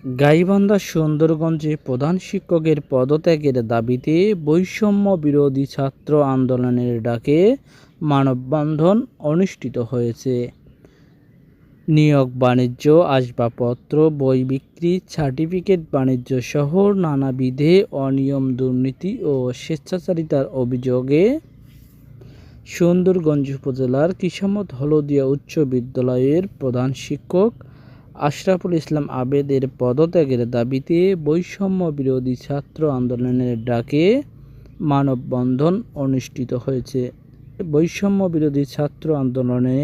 গাইবান্ধা সুন্দরগঞ্জে প্রধান শিক্ষকের পদত্যাগের দাবিতে বৈষম্য বিরোধী ছাত্র আন্দোলনের ডাকে মানববন্ধন অনুষ্ঠিত হয়েছে। নিয়োগ বাণিজ্য, আসবাবপত্র, বই বিক্রি, সার্টিফিকেট বাণিজ্য সহ নানাবিধে অনিয়ম, দুর্নীতি ও স্বেচ্ছাচারিতার অভিযোগে সুন্দরগঞ্জ উপজেলার কিসমত হলদিয়া উচ্চ বিদ্যালয়ের প্রধান শিক্ষক আশরাফুল ইসলাম আবেদের পদত্যাগের দাবিতে বৈষম্য বিরোধী ছাত্র আন্দোলনের ডাকে মানববন্ধন অনুষ্ঠিত হয়েছে। বৈষম্য বিরোধী ছাত্র আন্দোলনে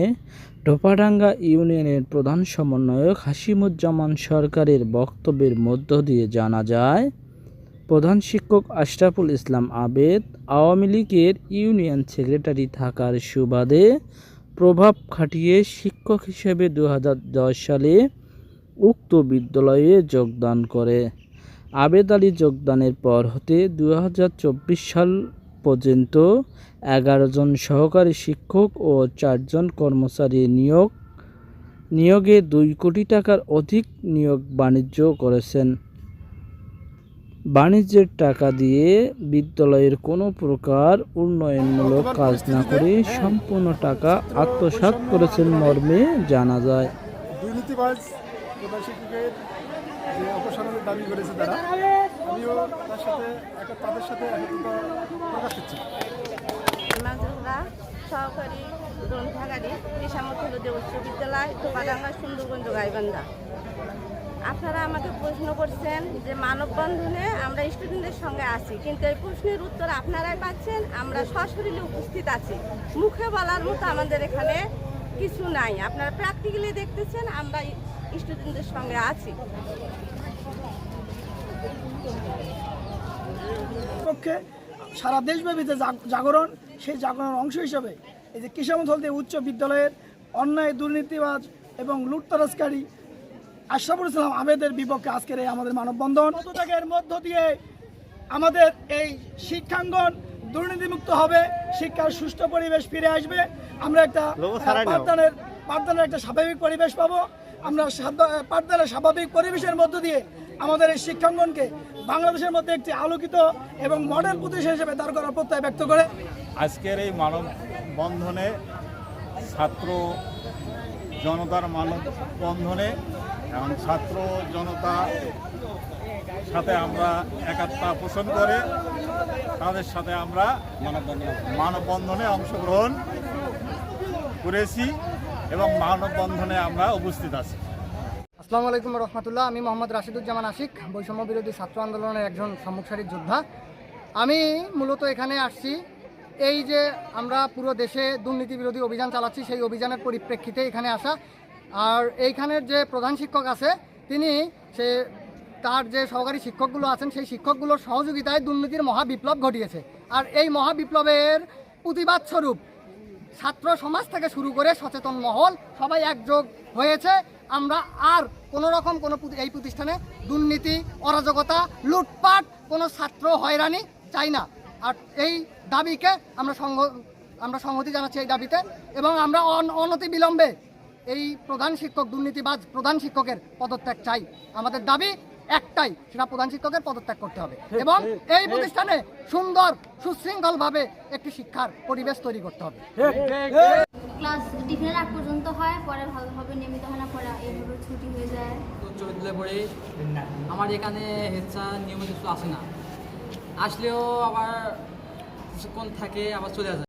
ঢোপাডাঙ্গা ইউনিয়নের প্রধান সমন্বয়ক হাশিমুজ্জামান সরকারের বক্তব্যের মধ্য দিয়ে জানা যায়, প্রধান শিক্ষক আশরাফুল ইসলাম আবেদ আওয়ামী লীগের ইউনিয়ন সেক্রেটারি থাকার সুবাদে প্রভাব খাটিয়ে শিক্ষক হিসেবে 2010 সালে উক্ত বিদ্যালয়ে যোগদান করে। আবেদ আলী যোগদানের পর হতে 2024 সাল পর্যন্ত 11 জন সহকারী শিক্ষক ও 4 জন কর্মচারী নিয়োগে 2 কোটি টাকার অধিক নিয়োগ বাণিজ্য করেছেন। বাণিজ্যের টাকা দিয়ে বিদ্যালয়ের কোনো প্রকার উন্নয়নমূলক কাজ না করে সম্পূর্ণ টাকা আত্মসাৎ করেছেন মর্মে জানা যায়। দুর্নীতিবাজ প্রধান শিক্ষকের যে অপসারণের দাবি করেছে তারা, আমিও তাদের সাথে একত্রিত প্রকাশ করছি। সহকারী গ্রন্থাগারিক কিসমত হলদিয়া উচ্চ বিদ্যালয়, ঢোপাডাঙ্গা, সুন্দরগঞ্জ, গাইবান্ধা। আপনারা আমাকে প্রশ্ন করছেন যে মানববন্ধনে আমরা স্টুডেন্টদের সঙ্গে আছি, কিন্তু এই প্রশ্নের উত্তর আপনারাই পাচ্ছেন। আমরা সশরীরে উপস্থিত আছি, মুখে বলার মতো আমাদের এখানে কিছু নাই। আপনারা প্র্যাকটিক্যালি দেখতেছেন আমরা স্টুডেন্টদের সঙ্গে আছি। পক্ষে সারা দেশব্যাপী যে জাগরণ, সেই জাগরণের অংশ হিসেবে এই যে কিসমত হলদিয়া উচ্চ বিদ্যালয়ের অন্যায়, দুর্নীতিবাজ এবং লুটতরাজকারী আশরাফুল ইসলাম আবেদের বিপক্ষে আজকের এই আমাদের মানববন্ধন। পদত্যাগের মধ্য দিয়ে আমাদের এই শিক্ষাঙ্গন দুর্নীতিমুক্ত হবে, শিক্ষার সুষ্ঠু পরিবেশ ফিরে আসবে, আমরা একটা পাঠদানের একটা স্বাভাবিক পরিবেশ পাবো। আমরা পাঠদানের স্বাভাবিক পরিবেশের মধ্য দিয়ে আমাদের এই শিক্ষাঙ্গনকে বাংলাদেশের মধ্যে একটি আলোকিত এবং মডেল প্রতিষ্ঠান হিসেবে দাঁড় করার প্রত্যয় ব্যক্ত করে আজকের এই মানববন্ধনে ছাত্র জনতার মানববন্ধনে এবং ছাত্র জনতার সাথে আমরা একাত্মতা পোষণ করে তাদের সাথে আমরা মানববন্ধনে অংশগ্রহণ করেছি এবং মানববন্ধনে আমরা উপস্থিত আছি। আসসালামু আলাইকুম রহমতুল্লাহ। আমি মোহাম্মদ রাশিদুজ্জামান আশিক, বৈষম্য বিরোধী ছাত্র আন্দোলনের একজন সম্মুখ সারির যোদ্ধা। আমি মূলত এখানে আসছি, এই যে আমরা পুরো দেশে দুর্নীতি বিরোধী অভিযান চালাচ্ছি, সেই অভিযানের পরিপ্রেক্ষিতে এখানে আসা। আর এইখানের যে প্রধান শিক্ষক আছে তিনি তার যে সহকারী শিক্ষকগুলো আছেন সেই শিক্ষকগুলোর সহযোগিতায় দুর্নীতির মহাবিপ্লব ঘটিয়েছে। আর এই মহাবিপ্লবের প্রতিবাদ স্বরূপ ছাত্র সমাজ থেকে শুরু করে সচেতন মহল সবাই একযোগ হয়েছে। আমরা আর কোনো রকম এই প্রতিষ্ঠানে দুর্নীতি, অরাজকতা, লুটপাট, কোনো ছাত্র হয়রানি চাই না। আর এই দাবিকে আমরা সংহতি জানাচ্ছি এই দাবিতে, এবং আমরা অনতি বিলম্বে এই প্রধান শিক্ষক, দুর্নীতিবাজ প্রধান শিক্ষকের পদত্যাগ চাই। আমাদের দাবি একটাই, সেটা প্রধান শিক্ষকের পদত্যাগ করতে হবে এবং এই প্রতিষ্ঠানে সুন্দর সুশৃঙ্খলভাবে একটি শিক্ষার পরিবেশ তৈরি করতে হবে। ক্লাস টিফিনের আগ পর্যন্ত হয়, পরে ভালোভাবে নিয়মিত হয় না, পরে এইভাবে ছুটি হয়ে যায়। উচ্চ বিদ্যালয়ে পড়ে আমার এখানে হেচ্ছা নিয়মিত আসে না, আসলেও আবার কিছুক্ষণ থাকে আবার চলে যায়।